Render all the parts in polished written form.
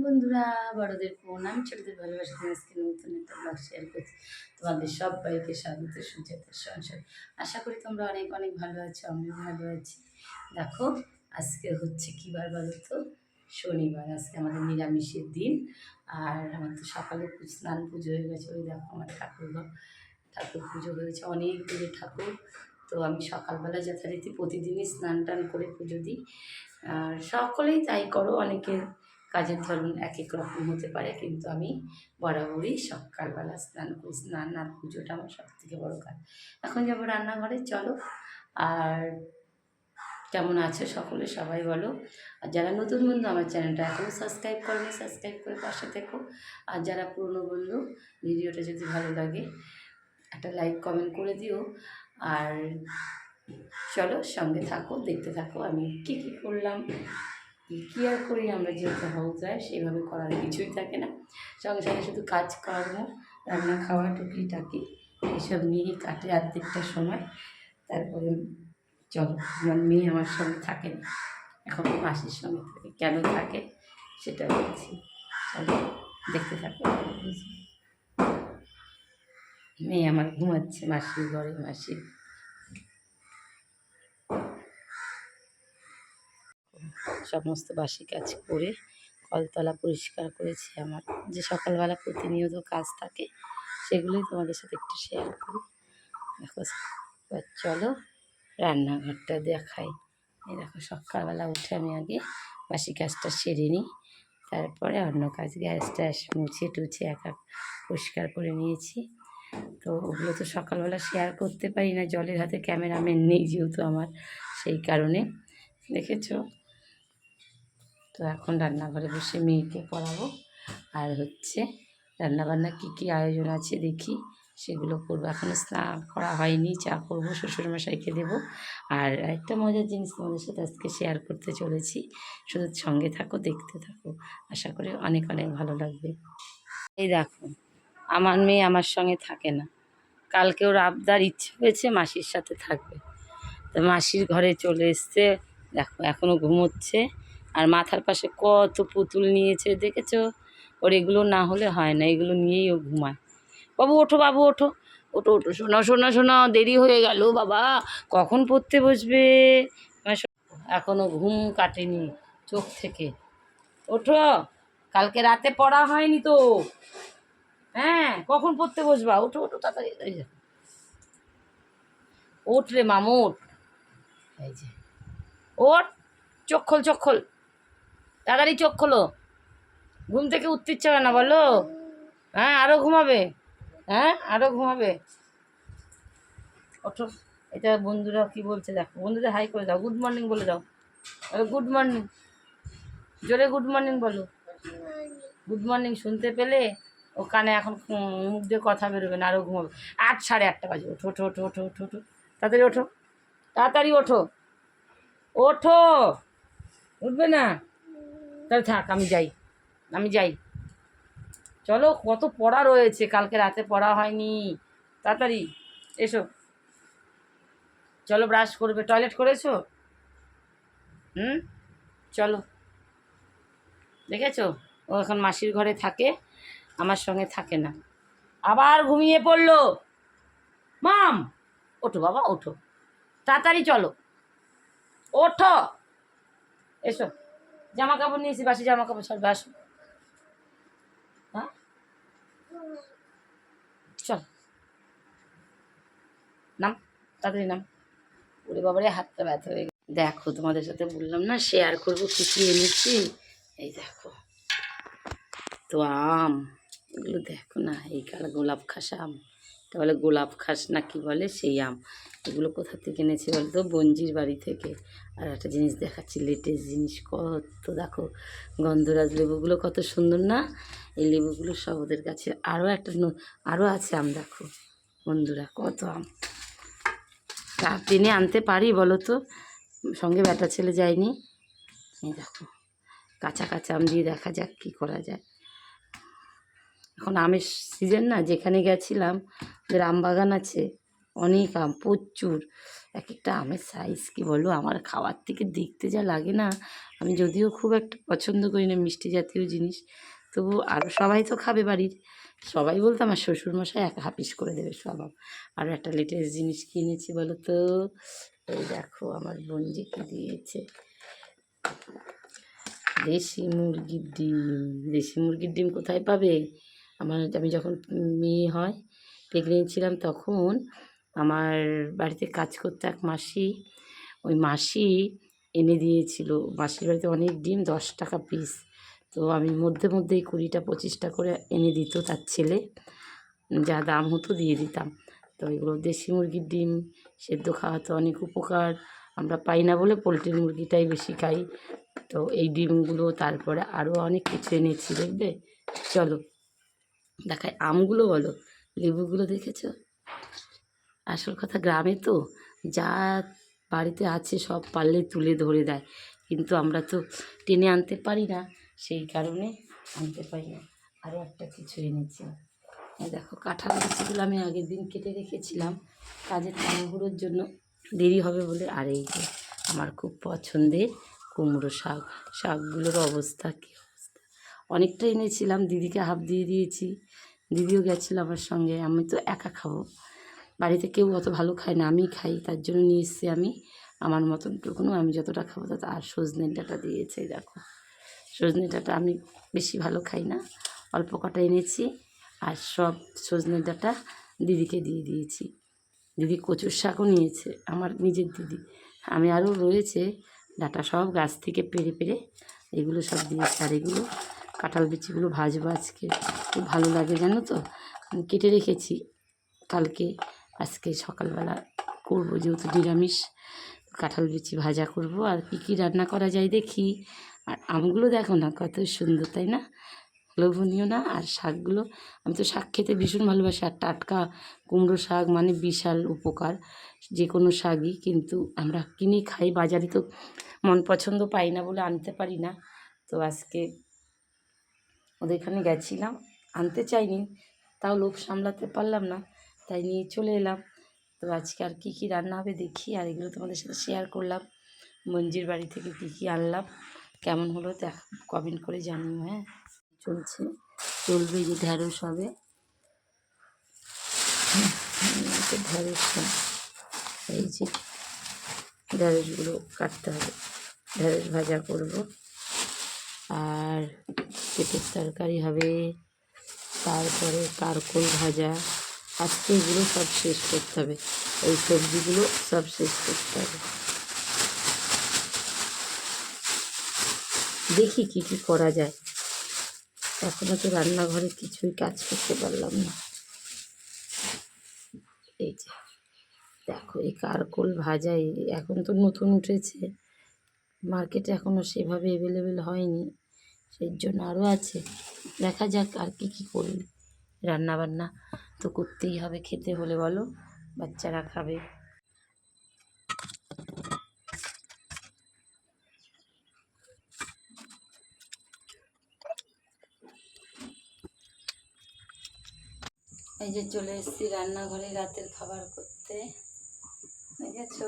বন্ধুরা, বড়দের প্রণাম, ছোটদের ভালোবাসা দিয়ে আজকে নতুন একটা ব্লগ শেয়ার করছি। তোমাদের সবাইকে স্বাগত সুজাতার সংসার। আশা করি তোমরা অনেক অনেক ভালো আছো, আমিও ভালো আছি। দেখো আজকে হচ্ছে কী বার বলো তো? শনিবার। আজকে আমাদের নিরামিষের দিন। আর আমার তো সকালে স্নান পুজো হয়ে গেছে। ওই দেখো আমার ঠাকুর পুজো হয়েছে, অনেক দূরে ঠাকুর। তো আমি সকালবেলা যথারীতি প্রতিদিনই স্নান টান করে পুজো দিই। আর সকলেই তাই করো, অনেকের কাজের ধরন এক এক রকম হতে পারে, কিন্তু আমি বরাবরই সকালবেলা স্নান করি। স্নান আর পুজোটা আমার সব থেকে বড়ো কাজ। এখন যাবো রান্নাঘরে, চলো। আর কেমন আছে সকলে, সবাই বলো। আর যারা নতুন বন্ধু আমার চ্যানেলটা এখনও সাবস্ক্রাইব করোনি, সাবস্ক্রাইব করে পাশে থেকো। আর যারা পুরনো বন্ধু, ভিডিওটা যদি ভালো লাগে একটা লাইক কমেন্ট করে দিও। আর চলো সঙ্গে থাকো, দেখতে থাকো আমি কী কী করলাম, কী আর করি। আমরা যেহেতু হাউস ওয়াইফ, সেভাবে করার কিছুই থাকে না। সঙ্গে সঙ্গে শুধু কাজকর্ম, রান্না খাওয়া, টুকিটাকি এইসব নিয়েই কাটে অর্ধেকটা সময়। তারপরে চলো, আমার মেয়ে আমার সঙ্গে থাকে না, এখন মাসির সঙ্গে থাকে। কেন থাকে সেটা বলছি, চলো দেখতে থাকো। মেয়ে আমার ঘুমাচ্ছে মাসির ঘরে। মাসির সমস্ত বাসি কাজ করে কলতলা পরিষ্কার করেছি। আমার যে সকালবেলা প্রতিনিয়ত কাজ থাকে, সেগুলোই তোমাদের সাথে একটু শেয়ার করি। দেখো, এবার চলো রান্নাঘরটা দেখাই। এই দেখো, সকালবেলা উঠে আমি আগে বাসি কাজটা সেরে নিই, তারপরে অন্য কাজ। গ্যাস ট্যাস মুছে টুছে পরিষ্কার করে নিয়েছি। তো ওগুলো তো সকালবেলা শেয়ার করতে পারি না, জলের হাতে ক্যামেরাম্যান নেই যেহেতু আমার, সেই কারণে। দেখেছো? তো এখন রান্নাঘরে বসে মেয়েকে পড়াবো। আর হচ্ছে রান্নাবান্না কী কী আয়োজন আছে দেখি, সেগুলো করবো। এখনও স্নান করা হয়নি, চা করবো, শ্বশুরমশাইকে দেবো। আর একটা মজার জিনিস তোমাদের সাথে আজকে শেয়ার করতে চলেছি, শুধু সঙ্গে থাকো, দেখতে থাকো। আশা করি অনেক অনেক ভালো লাগবে। এই দেখো, আমার মেয়ে আমার সঙ্গে থাকে না। কালকে ওর আবদার, ইচ্ছে হয়েছে মাসির সাথে থাকবে, তো মাসির ঘরে চলে এসছে। দেখো এখনও ঘুমোচ্ছে। আর মাথার পাশে কত পুতুল নিয়েছে, দেখেছো? ওর এগুলো না হলে হয় না, এগুলো নিয়েই ও ঘুমায়। বাবু ওঠো, বাবু ওঠো, ওঠো ওঠো, শোনা শোনা শোনা, দেরি হয়ে গেল বাবা, কখন পড়তে বসবে? এখনও ঘুম কাটেনি চোখ থেকে। ওঠো, কালকে রাতে পড়া হয়নি তো। হ্যাঁ, কখন পড়তে বসবা? ওঠো ওঠো তাড়াতাড়ি। এই যে ওঠ রে মামু, ওঠ। এই যে ওঠ, চোখ খোল, চোখ খোল, তাড়াতাড়ি চোখ খোলো। ঘুম থেকে উঠতে ইচ্ছে হয় না বলো? হ্যাঁ, আরও ঘুমাবে? হ্যাঁ, আরও ঘুমাবে? ওঠো। এটা বন্ধুরা কি বলছে দেখো, বন্ধুদের হাই করে দাও, গুড মর্নিং বলে দাও। গুড মর্নিং, জোরে গুড মর্নিং বলো। গুড মর্নিং শুনতে পেলে ও কানে এখন মুখ দিয়ে কথা বেরোবে না, আরও ঘুমাবে। 8, 8:30 বাজে। ওঠো ওঠো ওঠো ওঠো ওঠো ওঠো, তাড়াতাড়ি ওঠো, তাড়াতাড়ি ওঠো, ওঠো। উঠবে না? তাহলে থাক, আমি যাই, আমি যাই। চলো, কত পড়া রয়েছে, কালকে রাতে পড়া হয়নি। তাড়াতাড়ি এসো, চলো ব্রাশ করবে। টয়লেট করেছো? চলো। দেখেছো, ও এখন মাসির ঘরে থাকে, আমার সঙ্গে থাকে না। আবার ঘুমিয়ে পড়লো। মাম ওঠো বাবা, ওঠো, তাড়াতাড়ি চলো, ওঠো, এসো। জামা কাপড় নিয়েছি, বাসি জামা কাপড় ছাড়বে, আসো। হ্যাঁ, চল, নাম, তাড়াতাড়ি নাম। ওরে বাবারে, হাতটা ব্যথা হয়ে গেছে। দেখো, তোমাদের সাথে বললাম না শেয়ার করবো কী কী এনেছি। এই দেখো, তো আম, এগুলো দেখো না, এই কালা গোলাপ খাস আম, এটা বলে গোলাপ খাস না কি বলে, সেই আম। এগুলো কোথা থেকে এনেছি বলতো? বঞ্জির বাড়ি থেকে। আর একটা জিনিস দেখাচ্ছি, লেটেস্ট জিনিস, কত দেখো, গন্ধরাজ লেবুগুলো কত সুন্দর না? এই লেবুগুলো সব ওদের কাছে। আরও একটা আরও আছে আম, দেখো বন্ধুরা, কত আম। রাত দিনে আনতে পারি বলো তো? সঙ্গে বেটা ছেলে যায়নি। এই দেখো, কাঁচা কাঁচা আম দিয়ে দেখা যাক কী করা যায়। এখন আমের সিজন না, যেখানে গেছিলাম ওদের আম বাগান আছে, অনেক আম, প্রচুর। এক একটা আমের সাইজ কি বলো, আমার খাওয়ার থেকে দেখতে যা লাগে না। আমি যদিও খুব একটা পছন্দ করি না মিষ্টি জাতীয় জিনিস, তবু আরও সবাই তো খাবে বাড়ির, সবাই বলতো আমার শ্বশুরমশাই এক হাপিস করে দেবে সব আম। আরও একটা লেটেস্ট জিনিস কিনেছি বলো তো, এই দেখো আমার বোন যে কি দিয়েছে, দেশি মুরগির ডিম। দেশি মুরগির ডিম কোথায় পাবে? আমি যখন মেয়ে হয় প্রেগনেন্ট ছিলাম তখন আমার বাড়িতে কাজ করতে এক মাসি, ওই মাসি এনে দিয়েছিল। মাসির বাড়িতে অনেক ডিম, 10 টাকা পিস। তো আমি মধ্যে মধ্যেই 20টা 25টা করে এনে দিত তার ছেলে, যা দাম হতো দিয়ে দিতাম। তো এগুলো দেশি মুরগির ডিম সেদ্ধ খাওয়াতে অনেক উপকার, আমরা পাই না বলে পোলট্রির মুরগিটাই বেশি খাই। তো এই ডিমগুলো, তারপরে আরও অনেক কিছু এনেছি, দেখবে চলো দেখাই। আমগুলো বলো, লেবুগুলো দেখেছ? আসল কথা গ্রামে তো যা বাড়িতে আছে সব পারলে তুলে ধরে দেয়, কিন্তু আমরা তো টেনে আনতে পারি না, সেই কারণে আনতে পারি না। আরও একটা কিছু এনেছি, এই দেখো কাঁঠাল লিচিগুলো আমি আগের দিন কেটে রেখেছিলাম কাজের তাড়াহুড়োর জন্য, দেরি হবে বলে। আর এই যে আমার খুব পছন্দের কুমড়ো শাক, শাকগুলোর অবস্থা কী অবস্থা, অনেকটা এনেছিলাম, দিদিকে হাফ দিয়ে দিয়েছি, দিদিও গেছিলো আমার সঙ্গে। আমি তো একা খাবো, বাড়িতে কেউ অত ভালো খায় না, আমি খাই, তার জন্য নিয়ে এসেছি আমি আমার মতনটুকুনো, আমি যতটা খাবো তত। আর সজনে ডাঁটা দিয়েছে, দেখো সজনে ডাঁটা আমি বেশি ভালো খাই না, অল্প কটা এনেছি, আর সব সজনে ডাঁটা দিদিকে দিয়ে দিয়েছি। দিদি কচুর শাকও নিয়েছে, আমার নিজের দিদি। আমি আরও রয়েছে ডাঁটা, সব গাছ থেকে পেড়ে পেড়ে এগুলো সব দিয়েছি। আর এগুলো কাঁঠাল বিচিগুলো ভাজবো আজকে, খুব ভালো লাগে জানো তো, কেটে রেখেছি কালকে, আজকে সকালবেলা করবো, যেহেতু নিরামিষ কাঁঠাল বিচি ভাজা করব। আর কী কী রান্না করা যায় দেখি। আর আমগুলো দেখো না কত সুন্দর, তাই না? লোভনীয় না? আর শাকগুলো, আমি তো শাক খেতে ভীষণ ভালোবাসি, আর টাটকা কুমড়ো শাক মানে বিশাল উপকার, যে কোনো শাকই। কিন্তু আমরা কিনে খাই, বাজারে তো মন পছন্দ পাই না বলে আনতে পারি না। তো আজকে ওদের এখানে গেছিলাম, আনতে চাইনি, তাও লোভ সামলাতে পারলাম না, তাই নিয়ে চলে এলাম। তো আজকে আর কী কী রান্না হবে দেখি, আর এগুলো তোমাদের সাথে শেয়ার করলাম। মঞ্জির বাড়ি থেকে কী কী আনলাম, কেমন হলো দেখ, কমেন্ট করে জানিও। হ্যাঁ, চলছে, চলবে। যে ঢ্যাঁড়স হবে, ঢ্যাঁড়স, এই যে ঢ্যাঁড়সগুলো কাটতে হবে, ঢ্যাঁড়স ভাজা করব। আর পেঁপের তরকারি হবে, তারপরে কারকোল ভাজা। আজকে এগুলো সব শেষ করতে হবে, এই সবজিগুলো সব শেষ করতে হবে। দেখি কী কী করা যায়, এখনও তো রান্নাঘরে কিছুই কাজ করতে পারলাম না। এই যে দেখো, এই কারকোল ভাজা, এখন তো নতুন উঠেছে, মার্কেটে এখনও সেভাবে অ্যাভেলেবেল হয়নি, সেই জন্য আরও আছে। দেখা যাক আর কী কী করি, রান্নাবান্না তো করতেই হবে, খেতে হলে বলো, বাচ্চারা খাবে। এই যে চলে এসেছি রান্নাঘরে রাতের খাবার করতে, দেখেছো?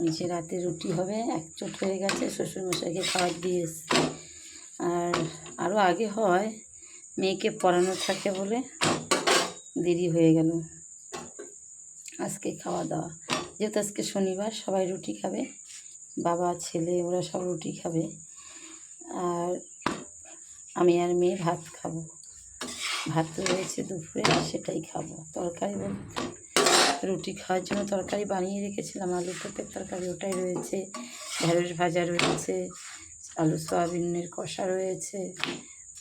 নিচে রাতে রুটি হবে, এক চোট হয়ে গেছে, শ্বশুরমশাইকে খাবার দিয়ে এসছি। আর আরও আগে হয়, মেয়েকে পড়ানো থাকে বলে দেরি হয়ে গেল। আজকে খাওয়া দাওয়া, যেহেতু আজকে শনিবার, সবাই রুটি খাবে, বাবা ছেলে ওরা সব রুটি খাবে, আর আমি আর মেয়ে ভাত খাবো। ভাত রয়েছে দুপুরে, সেটাই খাবো। তরকারি বলতে রুটি খাওয়ার জন্য তরকারি বানিয়ে রেখেছিলাম, আলু পেঁপের তরকারি, ওটাই রয়েছে, ঢ্যাঁড়স ভাজা রয়েছে, আলু সয়াবিনের কষা রয়েছে,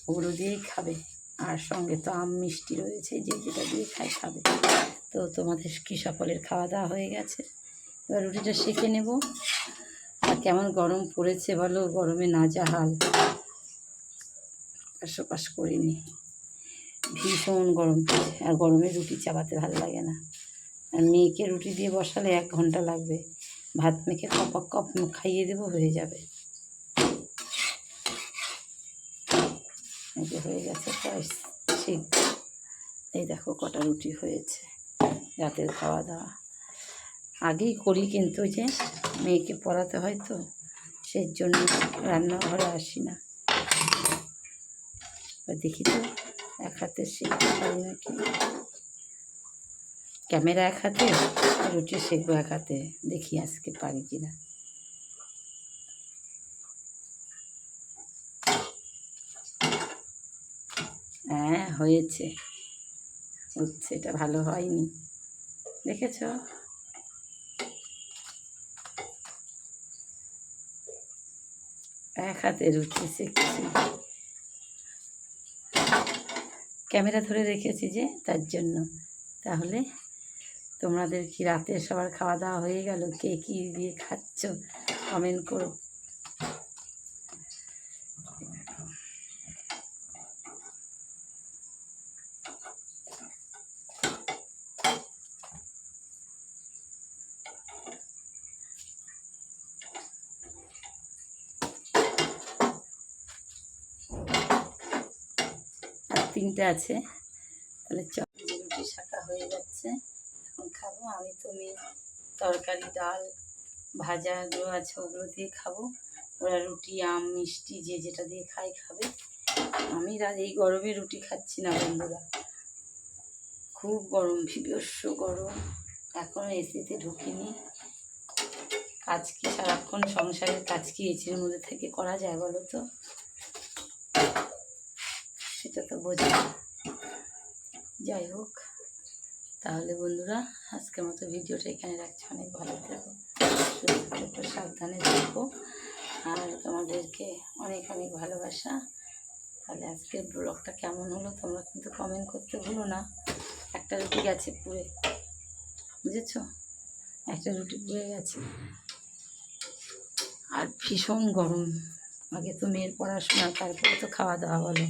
ওগুলো দিয়েই খাবে। আর সঙ্গে তো আম মিষ্টি রয়েছে, যে যেটা দিয়ে খাই খাবে। তো তোমাদের কি সকলের খাওয়া দাওয়া হয়ে গেছে? এবার রুটিটা সেঁকে নেব। আর কেমন গরম পড়েছে বলো, গরমে নাজেহাল, আশপাশ করিনি, ভীষণ গরম পড়েছে। আর গরমে রুটি চাপাতে ভালো লাগে না, আর মেয়েকে রুটি দিয়ে বসালে 1 ঘন্টা লাগবে, ভাত মেখে কপ খাইয়ে দেবো, হয়ে যাবে। এই যে হয়ে গেছে প্রায় সিদ্ধ, এই দেখো কটা রুটি হয়েছে। রাতের খাওয়া দাওয়া আগেই করি, কিন্তু ওই যে মেয়েকে পড়াতে হয় তো, সেই জন্য রান্নাঘরে আসি না। দেখি তো এক হাতে শিখতে পারি নাকি, ক্যামেরা এক হাতে, রুটি সেঁকবো এক হাতে, দেখি আজকে পারি কিনা। হ্যাঁ হয়েছে, হচ্ছে, এটা ভালো হয়নি, দেখেছ? এক হাতে রুটি সেঁকছি, ক্যামেরা ধরে রেখেছি যে তার জন্য। তাহলে তোমাদের কি রাতে সবার খাওয়া দাওয়া হয়ে গেল? কে কী দিয়ে খাচ্ছ কমেন্ট করো। আর 3টে আছে, তাহলে রুটি শাকা হয়ে যাচ্ছে, এখন খাবো। আমি তুমি তরকারি ডাল ভাজাগুলো আছে ওগুলো দিয়ে খাবো। ওরা রুটি আম মিষ্টি যে যেটা দিয়ে খাই খাবে। আমি এই গরমে রুটি খাচ্ছি না বন্ধুরা, খুব গরম, বিভৎস গরম। এখনও এসিতে ঢুকিনি। কাজ কি সারাক্ষণ সংসারের কাজ কি এসির মধ্যে থেকে করা যায় বলো তো? সেটা তো বোঝা। যাই হোক, তাহলে বন্ধুরা আজকের মতো ভিডিওটা এখানে রাখছি। অনেক ভালো থেকো, সুস্থ থেকো, সাবধানে থাকো, আর তোমাদেরকে অনেক অনেক ভালোবাসা। তাহলে আজকের ব্লগটা কেমন হলো তোমরা কিন্তু কমেন্ট করতে ভুলো না। একটা রুটি গেছে পুড়ে, বুঝেছ? একটা রুটি পুড়ে গেছে। আর ভীষণ গরম, আগে তো মেয়ের পড়াশোনা, তারপরে তো খাওয়া দাওয়া বলো।